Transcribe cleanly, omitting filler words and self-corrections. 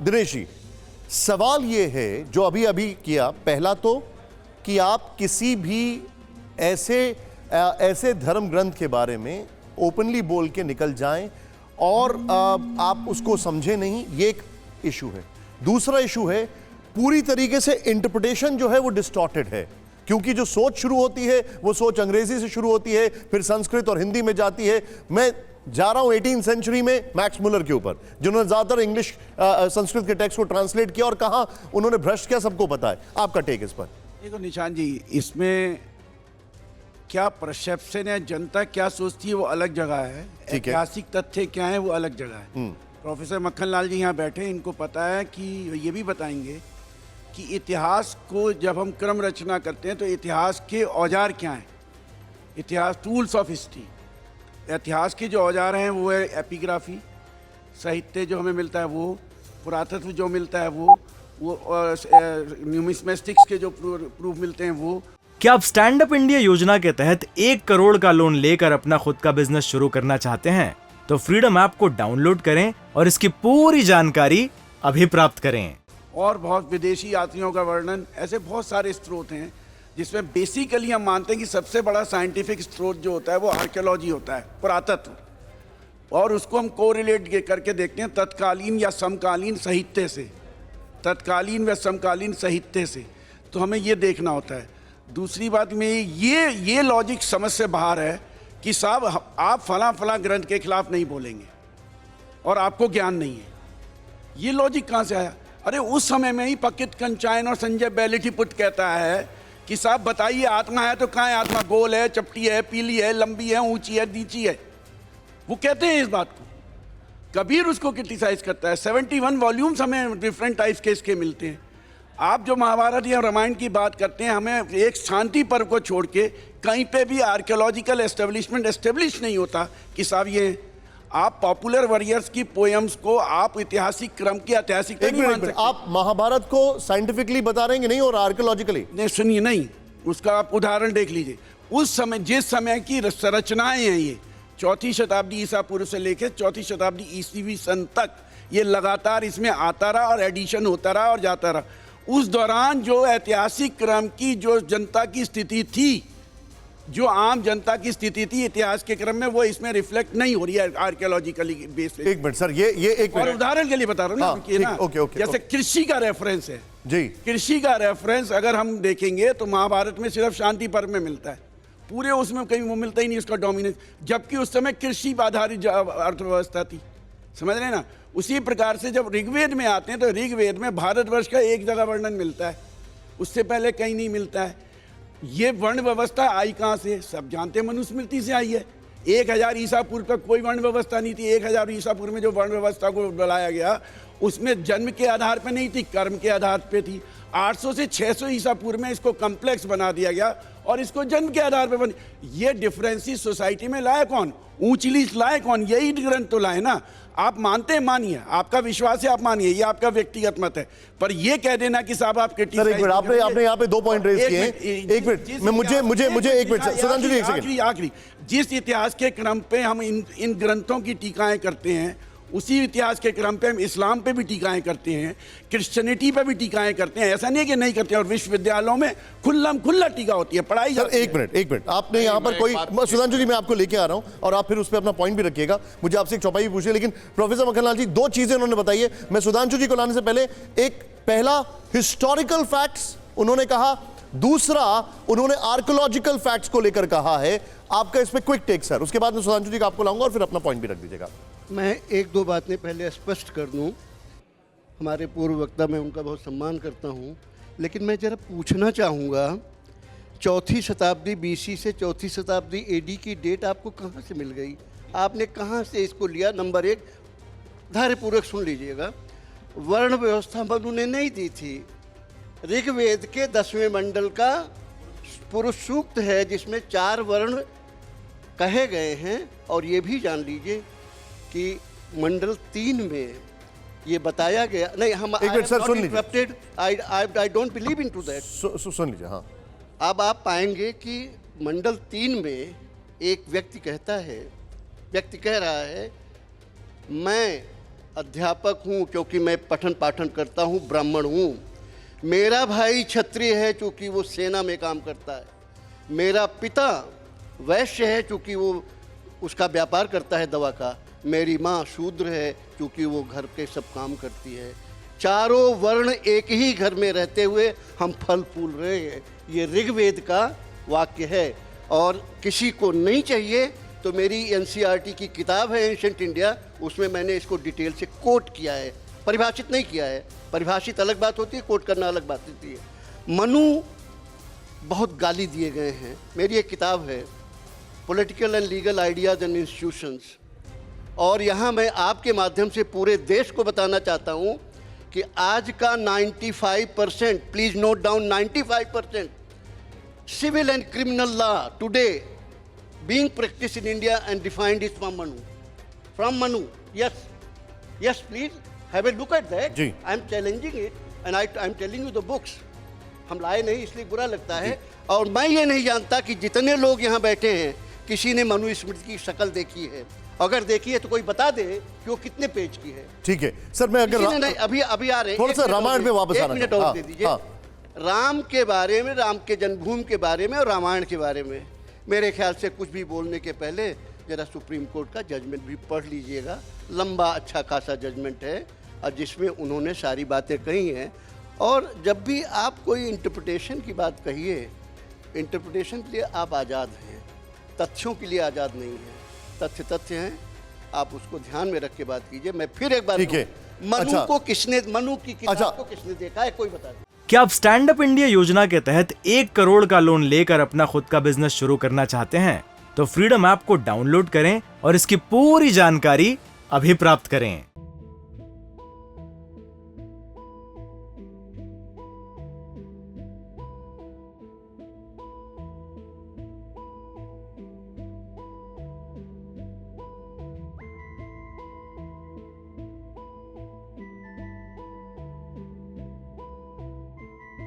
दिनेश जी, सवाल ये है जो अभी अभी किया, पहला तो कि आप किसी भी ऐसे धर्म ग्रंथ के बारे में ओपनली बोल के निकल जाएं और आप उसको समझे नहीं, ये एक इशू है। दूसरा इशू है पूरी तरीके से इंटरप्रिटेशन जो है वो डिस्टॉर्टेड है, क्योंकि जो सोच शुरू होती है वो सोच अंग्रेजी से शुरू होती है, फिर संस्कृत और हिंदी में जाती है। मैं जा रहा हूं 18वीं सेंचुरी में मैक्स मुलर के ऊपर, जिन्होंने ज्यादातर इंग्लिश संस्कृत के टेक्स्ट को ट्रांसलेट किया और कहा उन्होंने भ्रष्ट किया, सबको पता है। आपका टेक इस पर? देखो निशान जी, इसमें क्या परसेप्शन है, जनता क्या सोचती है वो अलग जगह है, ऐतिहासिक तथ्य क्या है वो अलग जगह है। प्रोफेसर मक्खन लाल जी यहाँ बैठे, इनको पता है कि ये भी बताएंगे कि इतिहास को जब हम क्रम रचना करते हैं तो इतिहास के औजार क्या हैं, इतिहास टूल्स ऑफ हिस्ट्री। इतिहास के जो औजार हैं वो है एपिग्राफी, साहित्य जो हमें मिलता है वो, पुरातत्व जो मिलता है वो न्यूमिस्मेटिक्स के जो प्रूफ मिलते हैं वो। क्या आप स्टैंड अप इंडिया योजना के तहत 1 करोड़ का लोन लेकर अपना खुद का बिजनेस शुरू करना चाहते हैं? तो फ्रीडम ऐप को डाउनलोड करें और इसकी पूरी जानकारी अभी प्राप्त करें। और बहुत विदेशी यात्रियों का वर्णन, ऐसे बहुत सारे स्रोत हैं जिसमें बेसिकली हम मानते हैं कि सबसे बड़ा साइंटिफिक स्रोत जो होता है वो आर्कियोलॉजी होता है, पुरातत्व, और उसको हम कोरिलेट करके देखते हैं तत्कालीन या समकालीन साहित्य से, तत्कालीन व समकालीन साहित्य से। तो हमें ये देखना होता है। दूसरी बात में ये लॉजिक समझ से बाहर है कि साहब आप फला ग्रंथ के खिलाफ नहीं बोलेंगे और आपको ज्ञान नहीं है। ये लॉजिक कहाँ से आया? अरे उस समय में ही पकित कंचायन और संजय बैलिटीपुट कहता है कि साहब बताइए आत्मा है तो कहाँ है आत्मा? गोल है, चपटी है, पीली है, लंबी है, ऊंची है, नीची है। वो कहते हैं इस बात को। कबीर उसको क्रिटिसाइज करता है। 71 वॉल्यूम्स हमें डिफरेंट टाइप्स के इसके मिलते हैं। आप जो महाभारत या रामायण की बात करते हैं, हमें एक शांति पर्व को छोड़ के कहीं पे भी आर्कियोलॉजिकल एस्टेब्लिशमेंट एस्टेब्लिश नहीं होता कि साहब ये आप पॉपुलर वॉरियर्स की पोएम्स को आप ऐतिहासिक क्रम की ऐतिहासिक नहीं मान सकते। आप महाभारत को साइंटिफिकली बता रहे हैं नहीं और आर्कियोलॉजिकली? नहीं, सुनिए, नहीं, उसका आप उदाहरण देख लीजिए। उस समय जिस समय की रचनाएं हैं, ये 4वीं शताब्दी ईसा पूर्व से लेकर 4वीं शताब्दी ईस्वी सन तक ये लगातार इसमें आता रहा और एडिशन होता रहा और जाता रहा। उस दौरान जो ऐतिहासिक क्रम की जो जनता की स्थिति थी, जो आम जनता की स्थिति थी इतिहास के क्रम में, वो इसमें रिफ्लेक्ट नहीं हो रही है आर्कियोलॉजिकली बेस पे। एक मिनट सर, ये एक और उदाहरण के लिए बता रहा हूँ ना, ओके, जैसे कृषि का रेफरेंस है जी, कृषि का रेफरेंस अगर हम देखेंगे तो महाभारत में सिर्फ शांति पर्व में मिलता है, पूरे उसमें कहीं वो मिलता ही नहीं उसका डोमिनेंस, जबकि उस समय कृषि आधारित अर्थव्यवस्था थी। समझ रहे हैं ना? उसी प्रकार से जब ऋग्वेद में आते हैं तो ऋग्वेद में भारतवर्ष का एक जगह वर्णन मिलता है, उससे पहले कहीं नहीं मिलता है। ये वर्ण व्यवस्था आई कहाँ से? सब जानते हैं, मनुस्मृति से आई है। 1000 ईसा पूर्व तक कोई वर्ण व्यवस्था नहीं थी। 1000 ईसा पूर्व में जो वर्ण व्यवस्था को बनाया गया उसमें जन्म के आधार पर नहीं थी, कर्म के आधार पे थी। 800 से 600 ईसा पूर्व में इसको कम्प्लेक्स बना दिया गया और इसको जन्म के आधार पर बन। ये डिफरेंसेस सोसाइटी में लाए कौन? ऊंच नीच लाए कौन? यही ग्रंथ तो लाए ना। आप मानते हैं, मानिए, आपका विश्वास है, आप मानिए, ये आपका व्यक्तिगत मत है, पर ये कह देना कि साहब आप आपने यहाँ पे 2 पॉइंट रेज किए हैं। एक मिनट मुझे एक मिनट सुधांशु जी, एक सेकंड। आखिरी जिस इतिहास के क्रम पे हम इन ग्रंथों की टीकाएं करते हैं, उसी इतिहास के क्रम पे हम इस्लाम पे भी टीकाएं करते हैं, क्रिश्चियनिटी पे भी टीकाएं करते हैं। ऐसा नहीं कि नहीं करते हैं। और विश्वविद्यालयों में खुल्ला टीका होती है, पढ़ाई जाती है। एक मिनट आपने यहाँ पर कोई, सुधांशु जी मैं आपको लेके आ रहा हूँ और आप फिर उस पर अपना पॉइंट भी रखिएगा। मुझे आपसे एक चौपाई भी पूछिए, लेकिन प्रोफेसर मक्खनलाल जी 2 चीजें उन्होंने बताई है। मैं सुधांशु जी को लाने से पहले एक पहला हिस्टोरिकल फैक्ट्स उन्होंने कहा, दूसरा उन्होंने आर्कियोलॉजिकल फैक्ट्स को लेकर कहा है। आपका इस पे क्विक टेक सर, उसके बाद मैं सुधांशु जी को आपको लाऊंगा और फिर अपना पॉइंट भी रख दीजिएगा। मैं 1-2 बातें पहले स्पष्ट कर दूं। हमारे पूर्व वक्ता, मैं उनका बहुत सम्मान करता हूं, लेकिन मैं जरा पूछना चाहूँगा, 4वीं शताब्दी BC से 4वीं शताब्दी AD की डेट आपको कहाँ से मिल गई? आपने कहाँ से इसको लिया? नंबर 1, धैर्यपूर्वक सुन लीजिएगा। वर्ण व्यवस्था मनु ने नहीं दी थी। ऋग्वेद के 10वें मंडल का पुरुष सूक्त है जिसमें 4 वर्ण कहे गए हैं। और ये भी जान लीजिए कि मंडल 3 में ये बताया गया, नहीं हम एक मिनट सर सुन लीजिए, I don't believe in to that. सुन लीजिए। हाँ, अब आप पाएंगे कि मंडल 3 में एक व्यक्ति कह रहा है, मैं अध्यापक हूँ क्योंकि मैं पठन पाठन करता हूँ, ब्राह्मण हूँ। मेरा भाई क्षत्रिय है क्योंकि वो सेना में काम करता है। मेरा पिता वैश्य है क्योंकि वो उसका व्यापार करता है दवा का। मेरी माँ शूद्र है क्योंकि वो घर के सब काम करती है। चारों वर्ण एक ही घर में रहते हुए हम फल फूल रहे हैं। ये ऋग्वेद का वाक्य है। और किसी को नहीं चाहिए तो मेरी एनसीईआरटी की किताब है एंशिएंट इंडिया, उसमें मैंने इसको डिटेल से कोट किया है, परिभाषित नहीं किया है। परिभाषित अलग बात होती है, कोट करना अलग बात होती है। मनु बहुत गाली दिए गए हैं। मेरी एक किताब है political and legal ideas and institutions, और यहाँ मैं आपके माध्यम से पूरे देश को बताना चाहता हूँ कि आज का 95%, please note down, 95% civil and criminal law today being practiced in India and defined is from Manu. From Manu, yes. Yes, please have a look at that. जी. I'm challenging it and I'm telling you the books. हम लाए नहीं इसलिए बुरा लगता है। और मैं ये नहीं जानता कि जितने लोग यहाँ बैठे हैं किसी ने मनुस्मृति की शक्ल देखी है। अगर देखी है तो कोई बता दे कि वो कितने पेज की है। ठीक है सर, मैं अगर किसी ने नहीं, अभी आ रहे हैं। थोड़ा सा रामायण पे वापस आना एक मिनट चाहूं। और दे दीजिए। राम के बारे में, राम के जन्मभूमि के बारे में और रामायण के बारे में मेरे ख्याल से कुछ भी बोलने के पहले जरा सुप्रीम कोर्ट का जजमेंट भी पढ़ लीजिएगा। लंबा अच्छा खासा जजमेंट है और जिसमें उन्होंने सारी बातें कही हैं। और जब भी आप कोई इंटरप्रिटेशन की बात कहिए, इंटरप्रिटेशन के लिए आप आज़ाद हैं, तथ्यों के लिए आज़ाद नहीं हैं। तथ्य तथ्य हैं, आप उसको ध्यान में रख के बात कीजिए। मैं फिर एक बार ठीक है। अच्छा। मनु की किताब को किसने देखा है, कोई बता दे। क्या आप स्टैंड अप इंडिया योजना के तहत 1 करोड़ का लोन लेकर अपना खुद का बिजनेस शुरू करना चाहते हैं? तो फ्रीडम ऐप को डाउनलोड करें और इसकी पूरी जानकारी अभी प्राप्त करें।